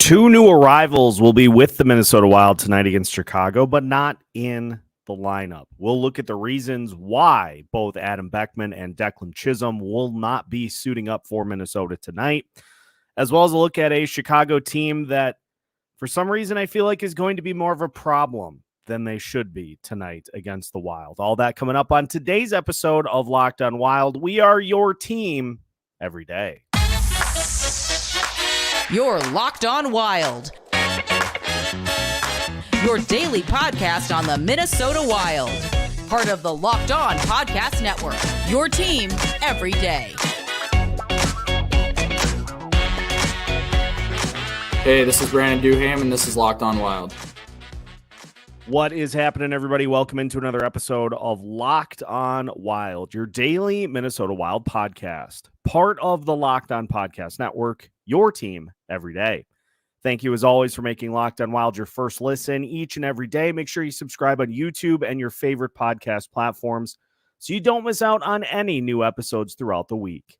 Two new arrivals will be with the Minnesota Wild tonight against Chicago, but not in the lineup. We'll look at the reasons why both Adam Beckman and Declan Chisum will not be suiting up for Minnesota tonight, as well as a look at a Chicago team that, for some reason, I feel like is going to be more of a problem than they should be tonight against the Wild. All that coming up on today's episode of Locked on Wild. We are your team every day. You're Locked on Wild, your daily podcast on the Minnesota Wild. Part of the Locked On Podcast Network, your team every day. Hey, this is Brandon Duham, and this is Locked on Wild. What is happening, everybody? Welcome into another episode of Locked on Wild, your daily Minnesota Wild podcast, part of the Locked on Podcast Network, your team every day. Thank you, as always, for making Locked on Wild your first listen each and every day. Make sure you subscribe on YouTube and your favorite podcast platforms so you don't miss out on any new episodes throughout the week.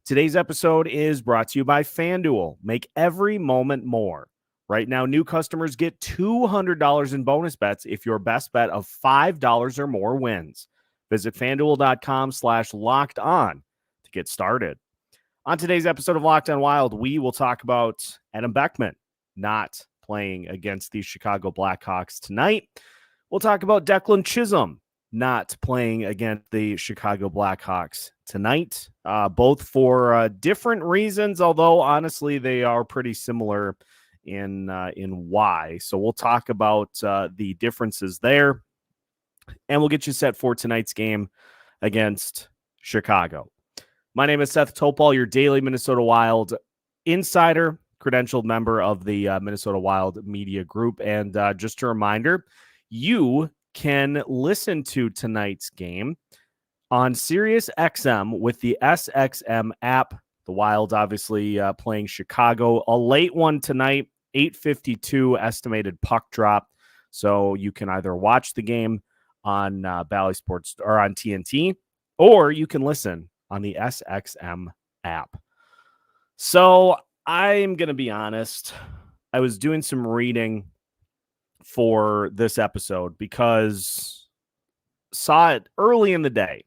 Today's episode is brought to you by FanDuel. Make every moment more. Right now, new customers get $200 in bonus bets if your best bet of $5 or more wins. Visit FanDuel.com/locked on to get started. On today's episode of Locked on Wild, we will talk about Adam Beckman not playing against the Chicago Blackhawks tonight. We'll talk about Declan Chisum not playing against the Chicago Blackhawks tonight, both for different reasons, although honestly they are pretty similar in why. So we'll talk about the differences there, and we'll get you set for tonight's game against Chicago. My name is Seth Topal, your daily Minnesota Wild insider, credentialed member of the Minnesota Wild Media Group. And just a reminder, you can listen to tonight's game on Sirius XM with the SXM app. The Wild obviously playing Chicago. A late one tonight, 8:52 estimated puck drop. So you can either watch the game on Bally Sports or on TNT, or you can listen on the SXM app. So I'm going to be honest. I was doing some reading for this episode because saw it early in the day.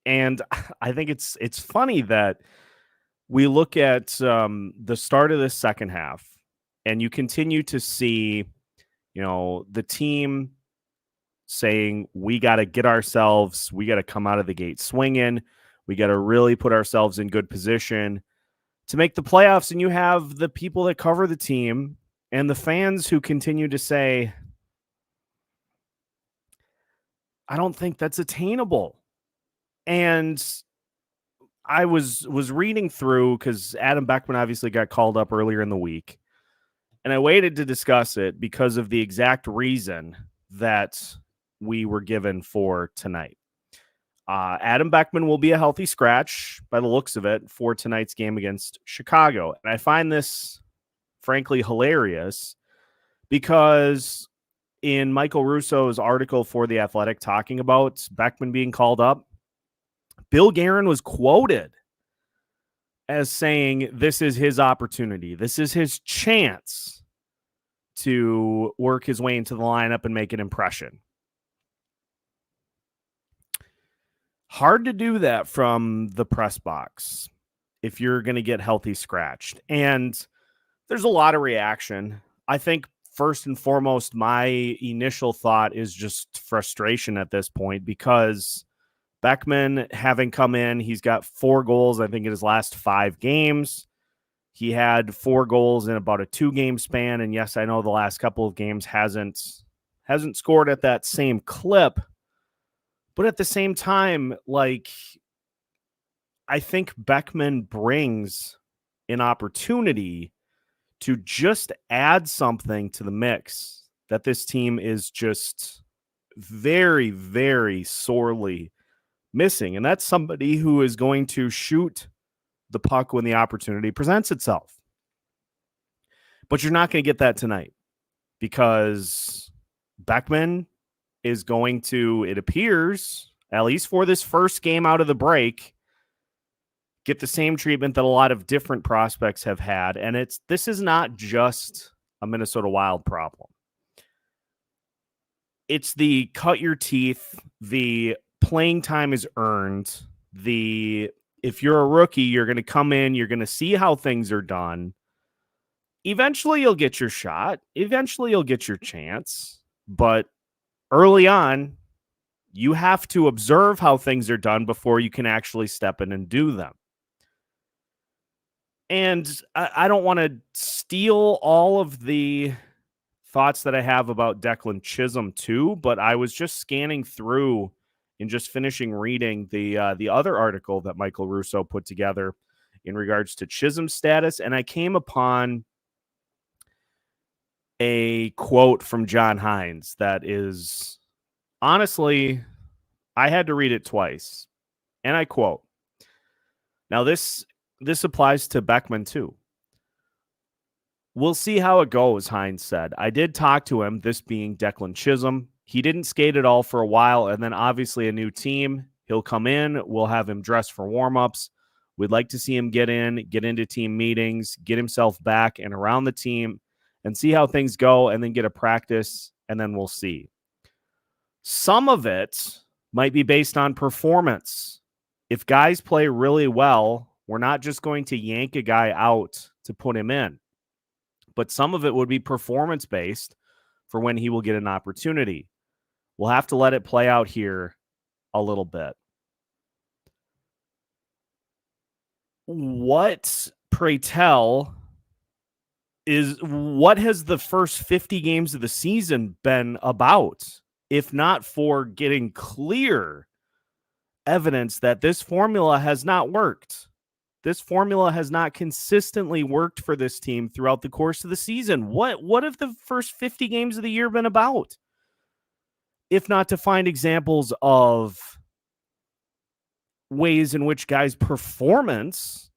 And I think it's funny that we look at the start of the second half and you continue to see, the team saying, we got to get ourselves, we got to come out of the gate swinging. We got to really put ourselves in good position to make the playoffs. And you have the people that cover the team and the fans who continue to say, I don't think that's attainable. And I was reading through because Adam Beckman obviously got called up earlier in the week. And I waited to discuss it because of the exact reason that we were given for tonight. Adam Beckman will be a healthy scratch by the looks of it for tonight's game against Chicago. And I find this frankly hilarious because in Michael Russo's article for The Athletic talking about Beckman being called up, Bill Guerin was quoted as saying, this is his opportunity. This is his chance to work his way into the lineup and make an impression. Hard to do that from the press box if you're going to get healthy scratched. And there's a lot of reaction. I think first and foremost, my initial thought is just frustration at this point because Beckman, having come in, he's got 4 goals, I think, in his last 5 games. He had 4 goals in about a 2-game span. And yes, I know the last couple of games hasn't scored at that same clip. But at the same time, I think Beckman brings an opportunity to just add something to the mix that this team is just very, very sorely missing. And that's somebody who is going to shoot the puck when the opportunity presents itself. But you're not going to get that tonight because Beckman is going to, it appears, at least for this first game out of the break, get the same treatment that a lot of different prospects have had. And this is not just a Minnesota Wild problem. It's the cut your teeth, the playing time is earned, if you're a rookie, you're going to come in, you're going to see how things are done. Eventually you'll get your shot. Eventually you'll get your chance. But early on, you have to observe how things are done before you can actually step in and do them. And I don't want to steal all of the thoughts that I have about Declan Chisum too, but I was just scanning through and just finishing reading the other article that Michael Russo put together in regards to Chisum's status, and I came upon a quote from John Hynes that is, honestly, I had to read it twice, and I quote. Now, this applies to Beckman too. We'll see how it goes, Hynes said. I did talk to him, this being Declan Chisum. He didn't skate at all for a while, and then obviously a new team. He'll come in. We'll have him dressed for warm-ups. We'd like to see him get into team meetings, get himself back and around the team, and see how things go, and then get a practice, and then we'll see. Some of it might be based on performance. If guys play really well, we're not just going to yank a guy out to put him in. But some of it would be performance-based for when he will get an opportunity. We'll have to let it play out here a little bit. What, pray tell, what has the first 50 games of the season been about, if not for getting clear evidence that this formula has not worked? This formula has not consistently worked for this team throughout the course of the season. What have the first 50 games of the year been about? If not to find examples of ways in which guys' performance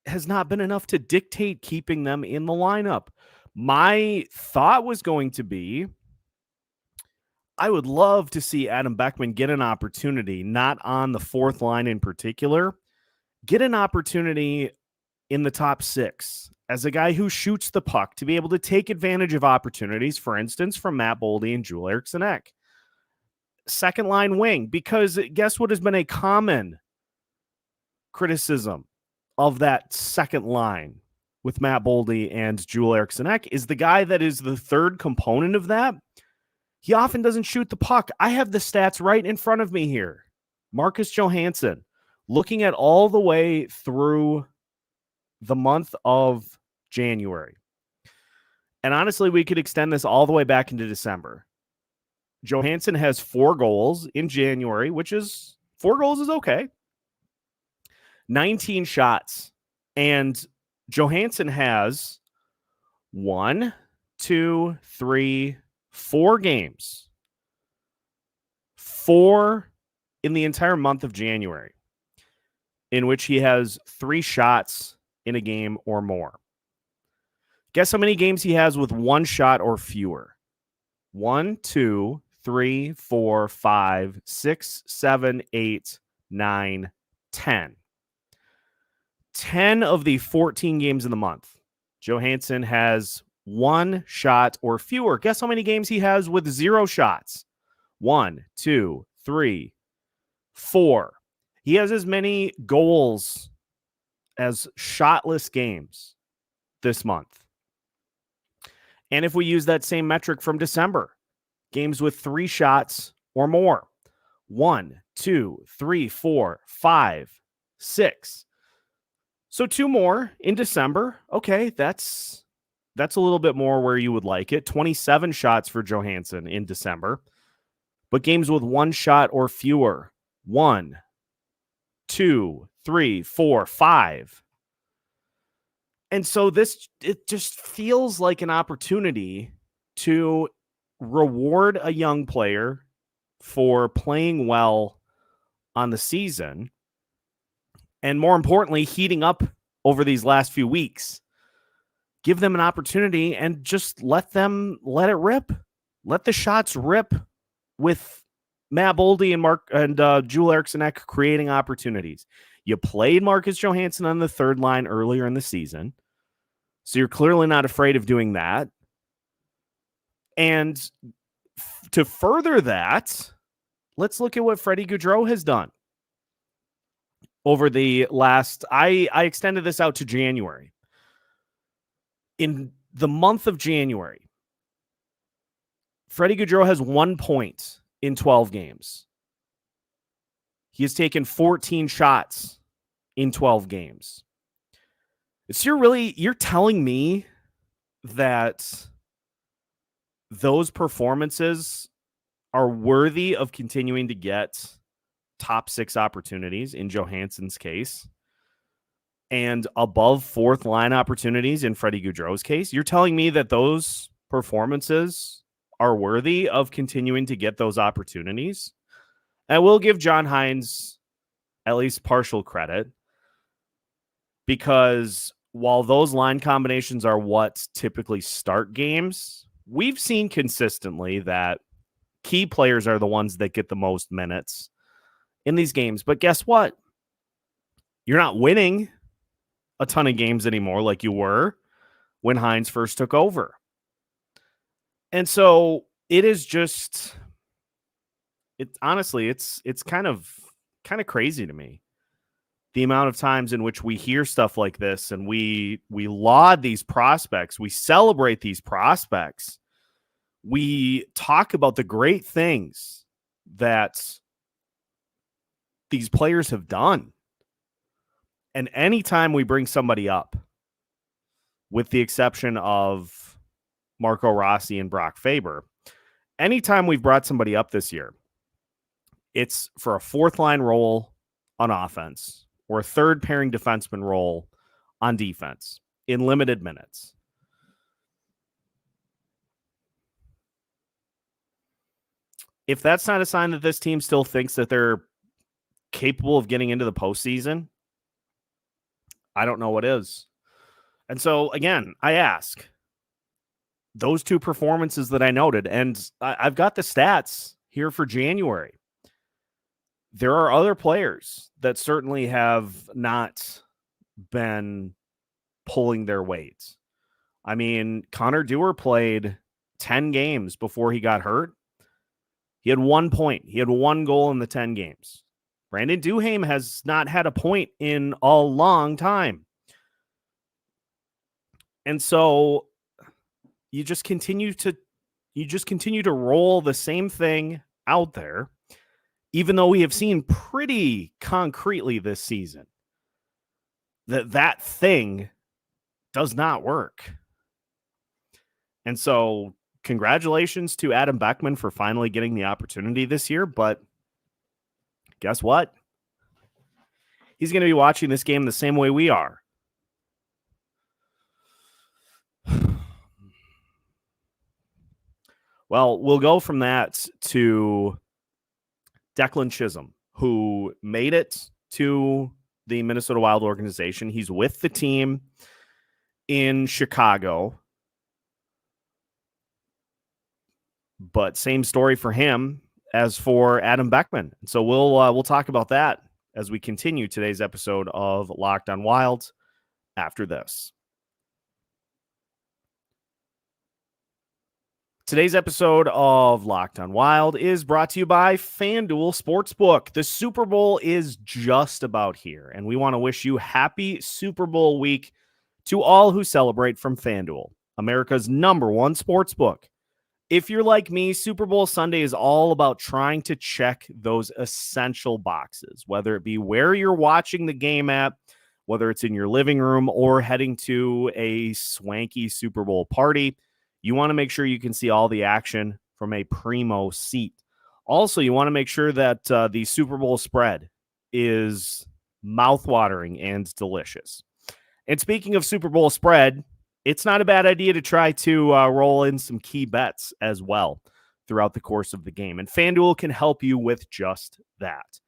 has not been enough to dictate keeping them in the lineup. My thought was going to be, I would love to see Adam Beckman get an opportunity, not on the fourth line in particular, get an opportunity in the top six as a guy who shoots the puck to be able to take advantage of opportunities, for instance, from Matt Boldy and Joel Eriksson Ek. Second line wing, because guess what has been a common criticism of that second line with Matt Boldy and Joel Eriksson Ek is the guy that is the third component of that. He often doesn't shoot the puck. I have the stats right in front of me here. Marcus Johansson, looking at all the way through the month of January. And honestly, we could extend this all the way back into December. Johansson has 4 goals in January, which is 4 goals is okay. 19 shots. And Johansson has 1, 2, 3, 4 games. 4 in the entire month of January, in which he has 3 shots in a game or more. Guess how many games he has with 1 shot or fewer? 1, 2, 3, 4, 5, 6, 7, 8, 9, 10. 10 of the 14 games in the month, Johansson has 1 shot or fewer. Guess how many games he has with 0 shots? 1, 2, 3, 4. He has as many goals as shotless games this month. And if we use that same metric from December, games with 3 shots or more, 1, 2, 3, 4, 5, 6. So 2 more in December. Okay, that's a little bit more where you would like it. 27 shots for Johansson in December. But games with 1 shot or fewer, 1, 2, 3, 4, 5. And so it just feels like an opportunity to reward a young player for playing well on the season. And more importantly, heating up over these last few weeks. Give them an opportunity and just let it rip. Let the shots rip with Matt Boldy and Joel Eriksson Ek creating opportunities. You played Marcus Johansson on the third line earlier in the season. So you're clearly not afraid of doing that. And to further that, let's look at what Freddy Gustafsson has done over the last, I extended this out to January. In the month of January, Freddy Gustafsson has 1 point in 12 games. He has taken 14 shots in 12 games. So you're telling me that those performances are worthy of continuing to get top 6 opportunities in Johansson's case and above fourth line opportunities in Freddy Gustafsson's case? You're telling me that those performances are worthy of continuing to get those opportunities? I will give John Hynes at least partial credit, because while those line combinations are what typically start games, we've seen consistently that key players are the ones that get the most minutes in these games. But guess what? You're not winning a ton of games anymore like you were when Hynes first took over. And so it is just, honestly, it's kind of crazy to me, the amount of times in which we hear stuff like this and we laud these prospects, we celebrate these prospects, we talk about the great things that these players have done. And anytime we bring somebody up, with the exception of Marco Rossi and Brock Faber, anytime we've brought somebody up this year, it's for a fourth line role on offense or a third pairing defenseman role on defense in limited minutes. If that's not a sign that this team still thinks that they're capable of getting into the postseason, I don't know what is. And so, again, I ask, those 2 performances that I noted, and I've got the stats here for January. There are other players that certainly have not been pulling their weight. I mean, Connor Dewar played 10 games before he got hurt. He had 1 point. He had 1 goal in the 10 games. Brandon Duhaime has not had a point in a long time. And so you just continue to roll the same thing out there, even though we have seen pretty concretely this season that thing does not work. And so congratulations to Adam Beckman for finally getting the opportunity this year. But guess what? He's going to be watching this game the same way we are. Well, we'll go from that to Declan Chisum, who made it to the Minnesota Wild organization. He's with the team in Chicago. But same story for him as for Adam Beckman. So we'll talk about that as we continue today's episode of Locked on Wild after this. Today's episode of Locked on Wild is brought to you by FanDuel Sportsbook. The Super Bowl is just about here, and we want to wish you happy Super Bowl week to all who celebrate from FanDuel, America's #1 sportsbook. If you're like me, Super Bowl Sunday is all about trying to check those essential boxes, whether it be where you're watching the game at, whether it's in your living room or heading to a swanky Super Bowl party. You want to make sure you can see all the action from a primo seat. Also, you want to make sure that the Super Bowl spread is mouthwatering and delicious. And speaking of Super Bowl spread, it's not a bad idea to try to roll in some key bets as well throughout the course of the game. And FanDuel can help you with just that.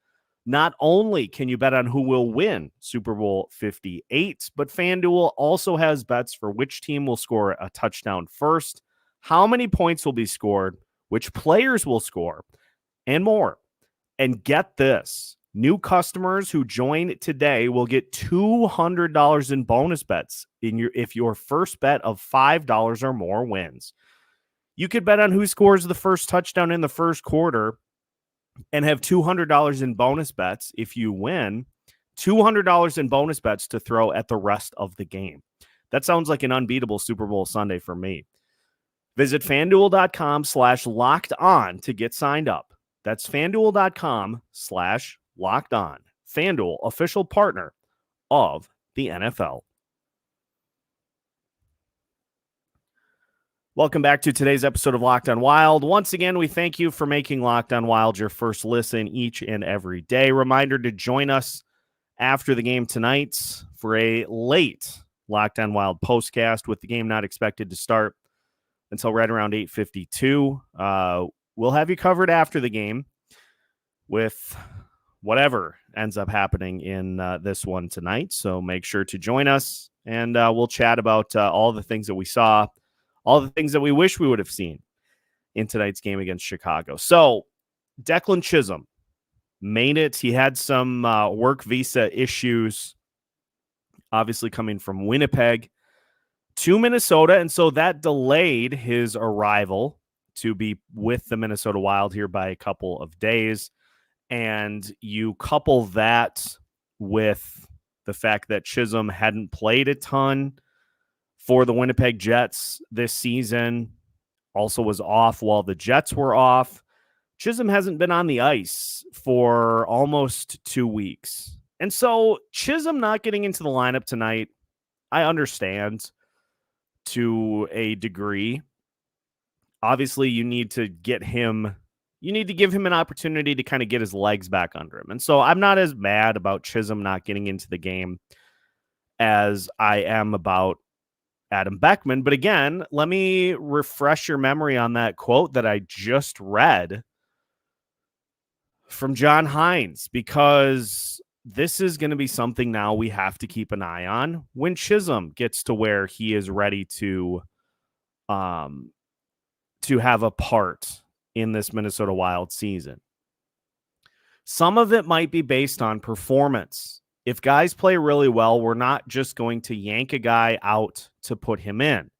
Not only can you bet on who will win Super Bowl 58, but FanDuel also has bets for which team will score a touchdown first, how many points will be scored, which players will score, and more. And get this, New customers who join today will get $200 in bonus bets if your first bet of $5 or more wins. You could bet on who scores the first touchdown in the first quarter and have $200 in bonus bets if you win, $200 in bonus bets to throw at the rest of the game. That sounds like an unbeatable Super Bowl Sunday for me. Visit FanDuel.com/locked-on to get signed up. That's FanDuel.com/locked-on. FanDuel, official partner of the NFL. Welcome back to today's episode of Locked On Wild. Once again, we thank you for making Locked On Wild your first listen each and every day. Reminder to join us after the game tonight for a late Locked On Wild postcast with the game not expected to start until right around 8:52. We'll have you covered after the game with whatever ends up happening in this one tonight. So make sure to join us, and we'll chat about all the things that we saw, all the things that we wish we would have seen in tonight's game against Chicago. So Declan Chisum made it. He had some work visa issues, obviously coming from Winnipeg to Minnesota, and so that delayed his arrival to be with the Minnesota Wild here by a couple of days. And you couple that with the fact that Chisum hadn't played a ton for the Winnipeg Jets this season, also was off while the Jets were off. Chisum hasn't been on the ice for almost 2 weeks. And so Chisum not getting into the lineup tonight, I understand to a degree. Obviously, you need to give him an opportunity to kind of get his legs back under him. And so I'm not as mad about Chisum not getting into the game as I am about Adam Beckman. But again, let me refresh your memory on that quote that I just read from John Hynes, because this is going to be something now we have to keep an eye on when Chisum gets to where he is ready to have a part in this Minnesota Wild season. Some of it might be based on performance. If guys play really well, we're not just going to yank a guy out to put him in.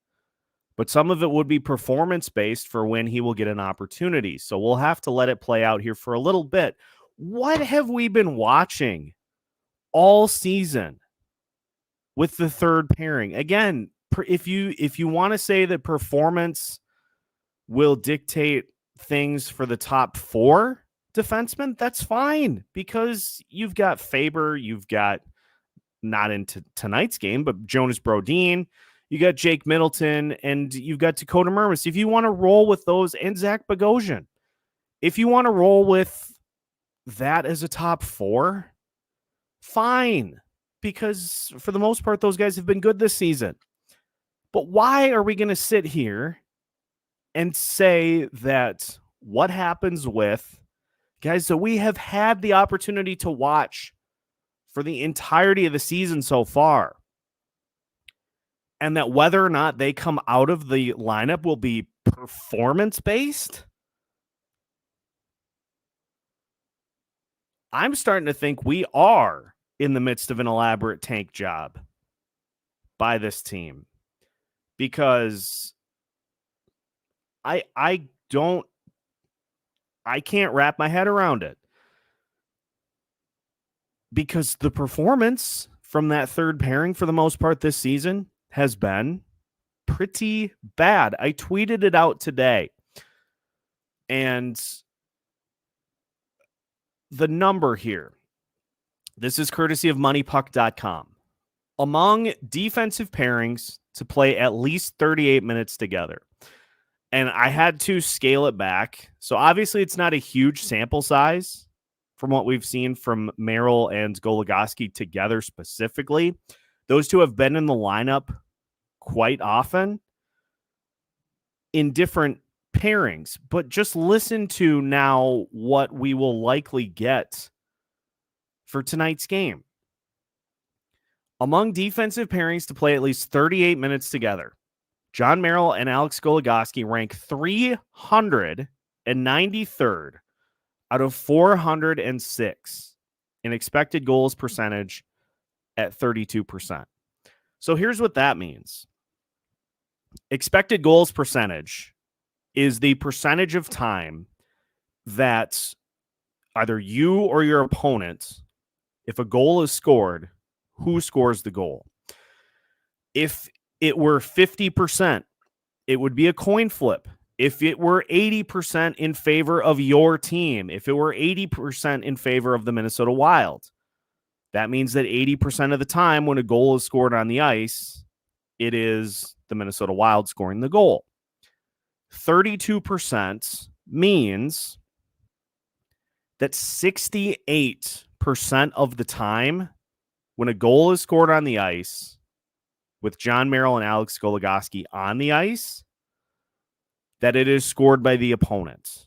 But some of it would be performance-based for when he will get an opportunity. So we'll have to let it play out here for a little bit. What have we been watching all season with the third pairing? Again, if you want to say that performance will dictate things for the top four defensemen, that's fine, because you've got Faber, you've got, not into tonight's game, but Jonas Brodin, you got Jake Middleton, and you've got Dakota Mermis. If you want to roll with those, and Zach Bogosian, if you want to roll with that as a top four, fine, because for the most part, those guys have been good this season. But why are we going to sit here and say that what happens with guys that we have had the opportunity to watch for the entirety of the season so far, and that whether or not they come out of the lineup will be performance-based? I'm starting to think we are in the midst of an elaborate tank job by this team, because I can't wrap my head around it, because the performance from that third pairing for the most part this season has been pretty bad. I tweeted it out today, and the number here, this is courtesy of moneypuck.com. Among defensive pairings to play at least 38 minutes together. And I had to scale it back. So obviously it's not a huge sample size from what we've seen from Merrill and Goligoski together specifically. Those two have been in the lineup quite often in different pairings. But just listen to now what we will likely get for tonight's game. Among defensive pairings to play at least 38 minutes together, John Merrill and Alex Goligoski rank 393rd out of 406 an expected goals percentage at 32%. So here's what that means. Expected goals percentage is the percentage of time that either you or your opponent, if a goal is scored, who scores the goal. If it were 50%, it would be a coin flip. If it were 80% in favor of your team, if it were 80% in favor of the Minnesota Wild, that means that 80% of the time when a goal is scored on the ice, it is the Minnesota Wild scoring the goal. 32% means that 68% of the time when a goal is scored on the ice with John Merrill and Alex Goligoski on the ice, that it is scored by the opponent.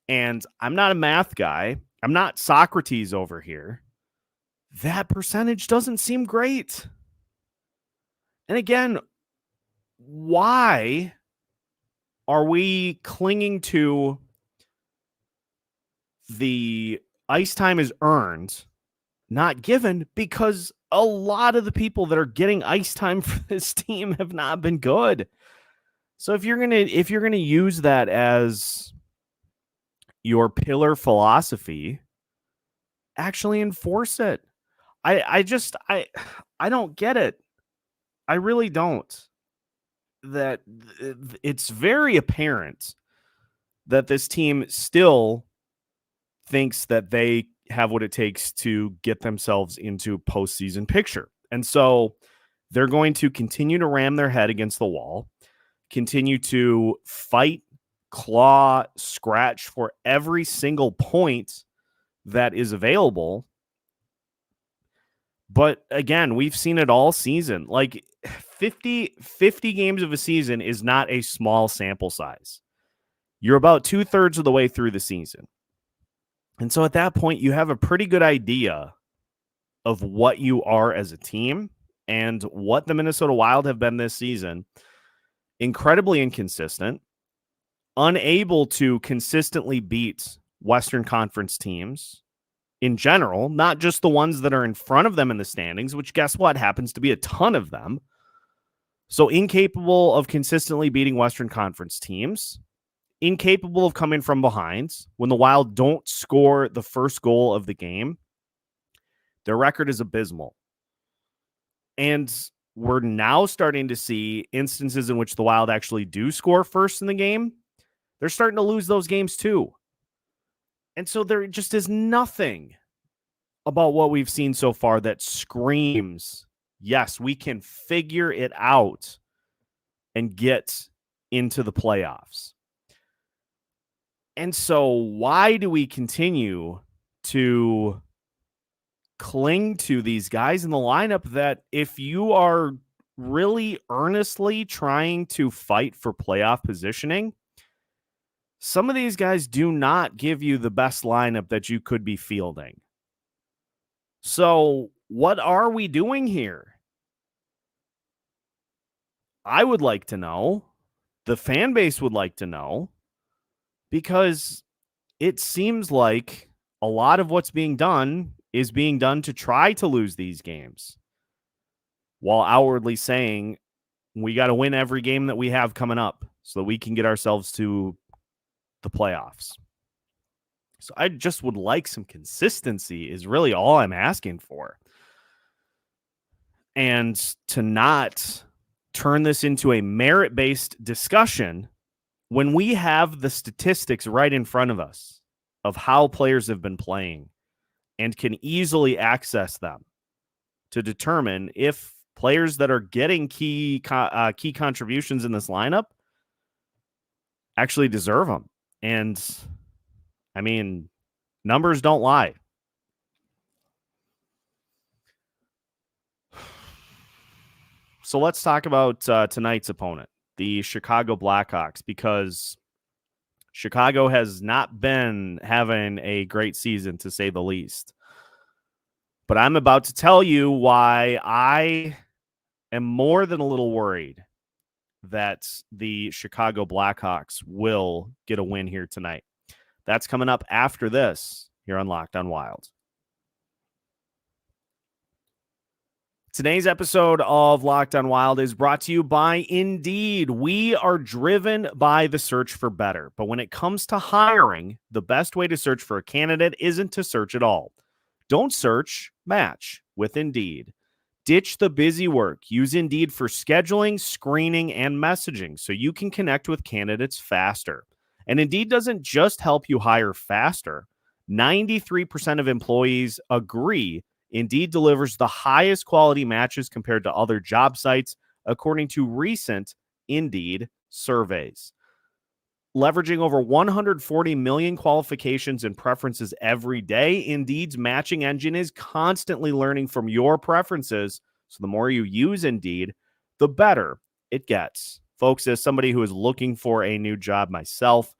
And I'm not a math guy. I'm not Socrates over here. That percentage doesn't seem great. And again, why are we clinging to the ice time is earned, not given? Because a lot of the people that are getting ice time for this team have not been good. So if you're gonna use that as your pillar philosophy, actually enforce it. I don't get it. I really don't. That it's very apparent that this team still thinks that they have what it takes to get themselves into postseason picture. And so they're going to continue to ram their head against the wall, continue to fight, claw, scratch for every single point that is available. But again, we've seen it all season. Like 50 games of a season is not a small sample size. You're about 2/3 of the way through the season. And so at that point, you have a pretty good idea of what you are as a team and what the Minnesota Wild have been this season. Incredibly inconsistent, unable to consistently beat Western Conference teams in general, not just the ones that are in front of them in the standings, which guess what happens to be a ton of them. So incapable of consistently beating Western Conference teams, incapable of coming from behind. When the Wild don't score the first goal of the game, their record is abysmal. And we're now starting to see instances in which the Wild actually do score first in the game. They're starting to lose those games too. And so there just is nothing about what we've seen so far that screams, yes, we can figure it out and get into the playoffs. And so why do we continue to cling to these guys in the lineup that if you are really earnestly trying to fight for playoff positioning, some of these guys do not give you the best lineup that you could be fielding. So what are we doing here? I would like to know. The fan base would like to know, because it seems like a lot of what's being done is being done to try to lose these games, while outwardly saying we got to win every game that we have coming up so that we can get ourselves to the playoffs. So I just would like some consistency is really all I'm asking for. And to not turn this into a merit-based discussion when we have the statistics right in front of us of how players have been playing and can easily access them to determine if players that are getting key contributions in this lineup actually deserve them. And I mean, numbers don't lie. So let's talk about tonight's opponent, the Chicago Blackhawks, because Chicago has not been having a great season, to say the least. But I'm about to tell you why I am more than a little worried that the Chicago Blackhawks will get a win here tonight. That's coming up after this here on Locked on Wild. Today's episode of Locked on Wild is brought to you by Indeed. We are driven by the search for better, but when it comes to hiring, the best way to search for a candidate isn't to search at all. Don't search, match with Indeed. Ditch the busy work. Use Indeed for scheduling, screening, and messaging so you can connect with candidates faster. And Indeed doesn't just help you hire faster. 93% of employees agree Indeed delivers the highest quality matches compared to other job sites, according to recent Indeed surveys. Leveraging over 140 million qualifications and preferences every day, Indeed's matching engine is constantly learning from your preferences. So the more you use Indeed, the better it gets. Folks, as somebody who is looking for a new job myself,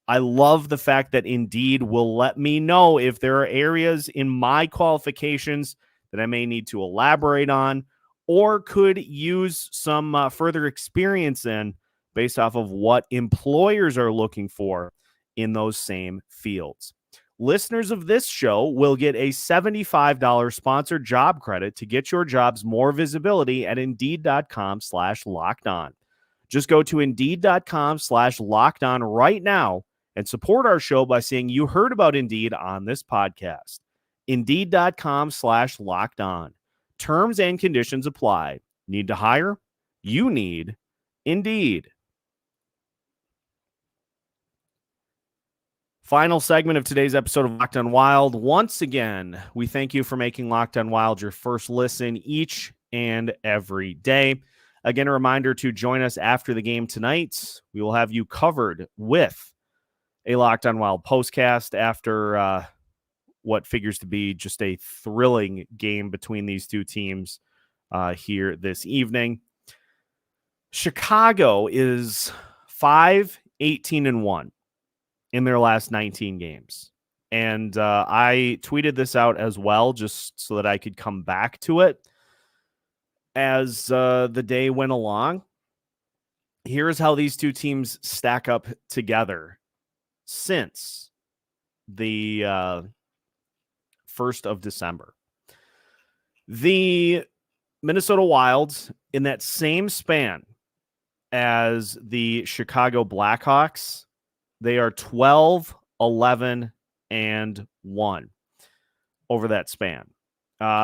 I love the fact that Indeed will let me know if there are areas in my qualifications that I may need to elaborate on or could use some further experience in based off of what employers are looking for in those same fields. Listeners of this show will get a $75 sponsored job credit to get your jobs more visibility at Indeed.com/lockedon. Just go to Indeed.com/lockedon right now and support our show by saying you heard about Indeed on this podcast. Indeed.com/lockedon. Terms and conditions apply. Need to hire? You need Indeed. Final segment of today's episode of Locked on Wild. Once again, we thank you for making Locked on Wild your first listen each and every day. Again, a reminder to join us after the game tonight. We will have you covered with a Locked on Wild postcast after what figures to be just a thrilling game between these two teams here this evening. Chicago is 5-18-1 in their last 19 games. And I tweeted this out as well, just so that I could come back to it as the day went along. Here's how these two teams stack up together since the 1st of December. The Minnesota Wild, in that same span as the Chicago Blackhawks, they are 12-11-1 over that span.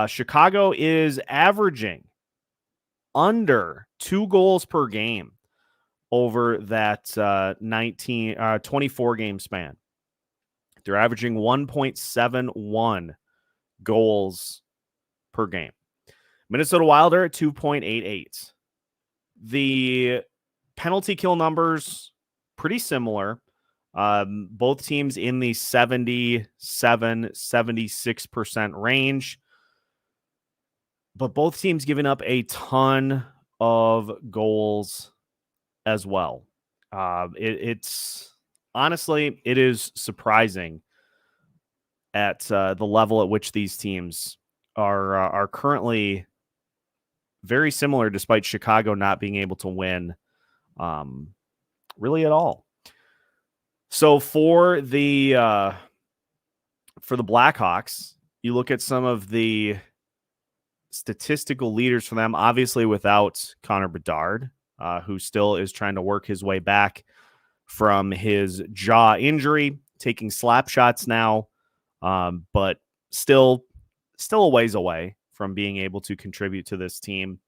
Chicago is averaging under 2 goals per game over that 24-game span. They're averaging 1.71 goals per game. Minnesota Wild are at 2.88. The penalty kill numbers, pretty similar. Both teams in the 77-76% range. But both teams giving up a ton of goals as well. It's honestly, it is surprising at the level at which these teams are currently very similar, despite Chicago not being able to win really at all. So for the Blackhawks, you look at some of the statistical leaders for them, obviously without Connor Bedard, who still is trying to work his way back from his jaw injury, taking slap shots now, but still a ways away from being able to contribute to this team.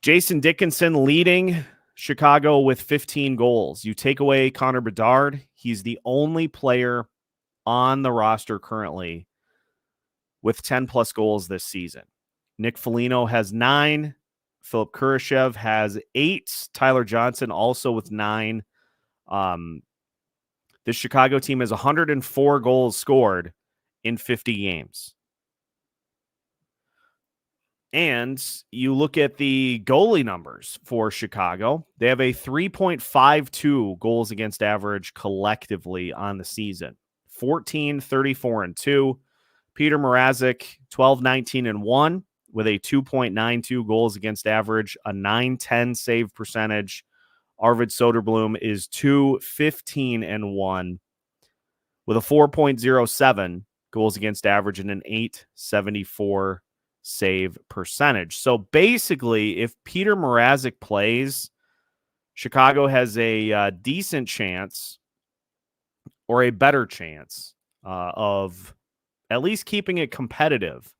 Jason Dickinson leading Chicago with 15 goals. You take away Connor Bedard, he's the only player on the roster currently with 10-plus goals this season. Nick Foligno has 9. Philip Kurashev has 8. Tyler Johnson also with 9. This Chicago team has 104 goals scored in 50 games. And you look at the goalie numbers for Chicago. They have a 3.52 goals against average collectively on the season. 14-34-2. Peter Mrazek, 12-19-1 with a 2.92 goals against average, a 910 save percentage. Arvid Soderblom is 2-15-1. with a 4.07 goals against average and an 874 save percentage. So basically, if Peter Mrazek plays, Chicago has a decent chance or a better chance of at least keeping it competitive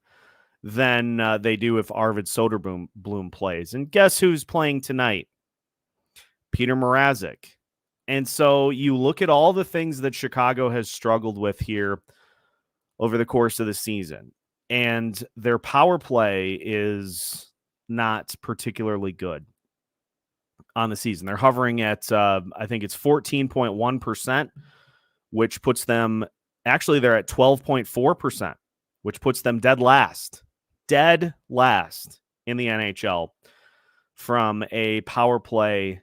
than they do if Arvid Soderblom plays. And guess who's playing tonight? Peter Mrazek. And so you look at all the things that Chicago has struggled with here over the course of the season, and their power play is not particularly good on the season. They're hovering at, I think it's 14.1%, which puts them, actually they're at 12.4%, which puts them dead last in the NHL from a power play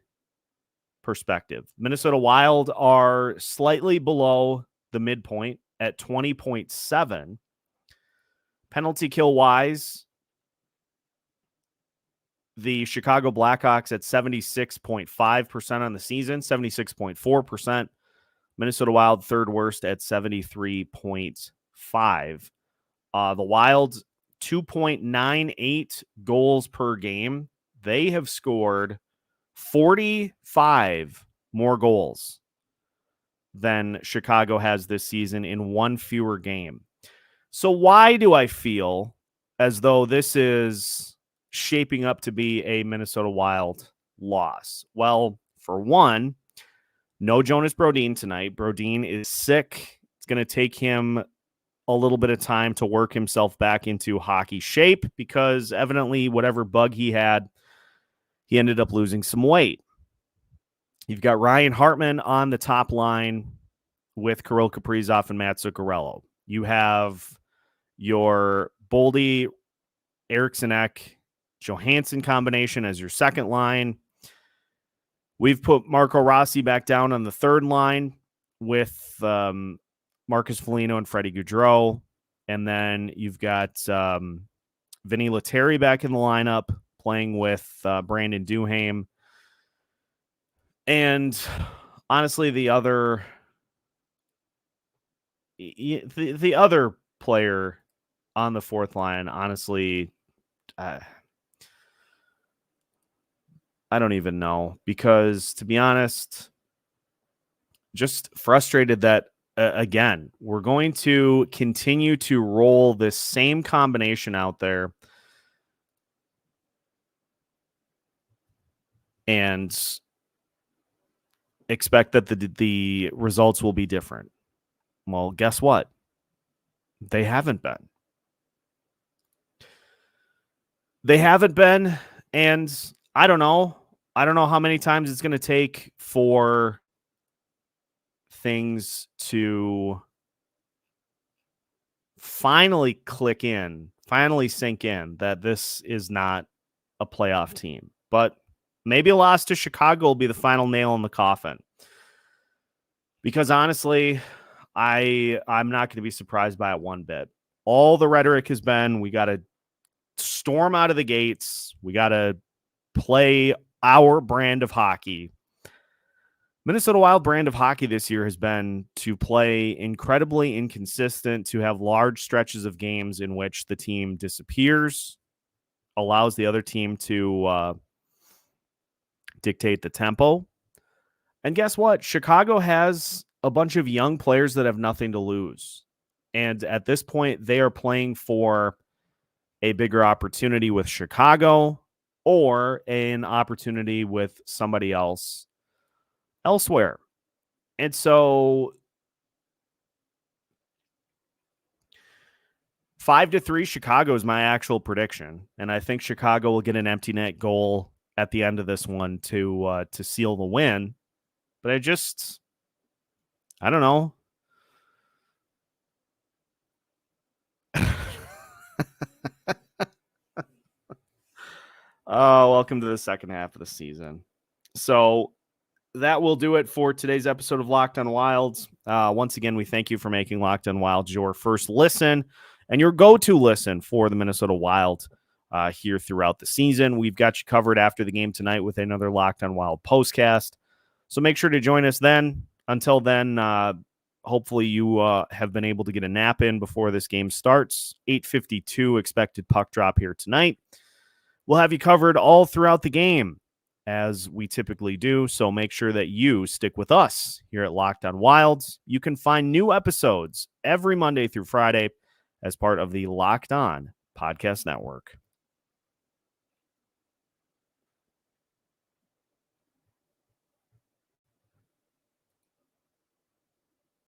perspective. Minnesota Wild are slightly below the midpoint at 20.7. Penalty kill wise, the Chicago Blackhawks at 76.5% on the season, 76.4%. Minnesota Wild third worst at 73.5. The Wild 2.98 goals per game. They have scored 45 more goals than Chicago has this season in one fewer game. So why do I feel as though this is shaping up to be a Minnesota Wild loss? Well, for one, no Jonas Brodin tonight. Brodin is sick. It's going to take him a little bit of time to work himself back into hockey shape because evidently whatever bug he had, he ended up losing some weight. You've got Ryan Hartman on the top line with Kirill Kaprizov and Matt Zuccarello. You have your Boldy, Eriksson Ek, Johansson combination as your second line. We've put Marco Rossi back down on the third line with Marcus Foligno and Freddy Gustafsson. And then you've got Vinny Lettieri back in the lineup, playing with Brandon Duhaime. And honestly, the other player on the fourth line, honestly, I don't even know, because to be honest, just frustrated that again, we're going to continue to roll this same combination out there and expect that the results will be different. Well, guess what? They haven't been. They haven't been, and I don't know. I don't know how many times it's going to take for things to finally click in, finally sink in that this is not a playoff team. But maybe a loss to Chicago will be the final nail in the coffin. Because honestly, I'm not going to be surprised by it one bit. All the rhetoric has been, we got to storm out of the gates. We got to play our brand of hockey. Minnesota Wild brand of hockey this year has been to play incredibly inconsistent, to have large stretches of games in which the team disappears, allows the other team to dictate the tempo. And guess what? Chicago has a bunch of young players that have nothing to lose. And at this point, they are playing for a bigger opportunity with Chicago or an opportunity with somebody else elsewhere. And so 5-3 Chicago is my actual prediction. And I think Chicago will get an empty net goal at the end of this one to seal the win. But I don't know. Oh, welcome to the second half of the season. So that will do it for today's episode of Locked on Wild. Once again, we thank you for making Locked on Wild your first listen and your go-to listen for the Minnesota Wild here throughout the season. We've got you covered after the game tonight with another Locked on Wild postcast. So make sure to join us then. Until then, Hopefully you have been able to get a nap in before this game starts. 8:52 expected puck drop here tonight. We'll have you covered all throughout the game, as we typically do, so make sure that you stick with us here at Locked On Wilds. You can find new episodes every Monday through Friday as part of the Locked On Podcast Network.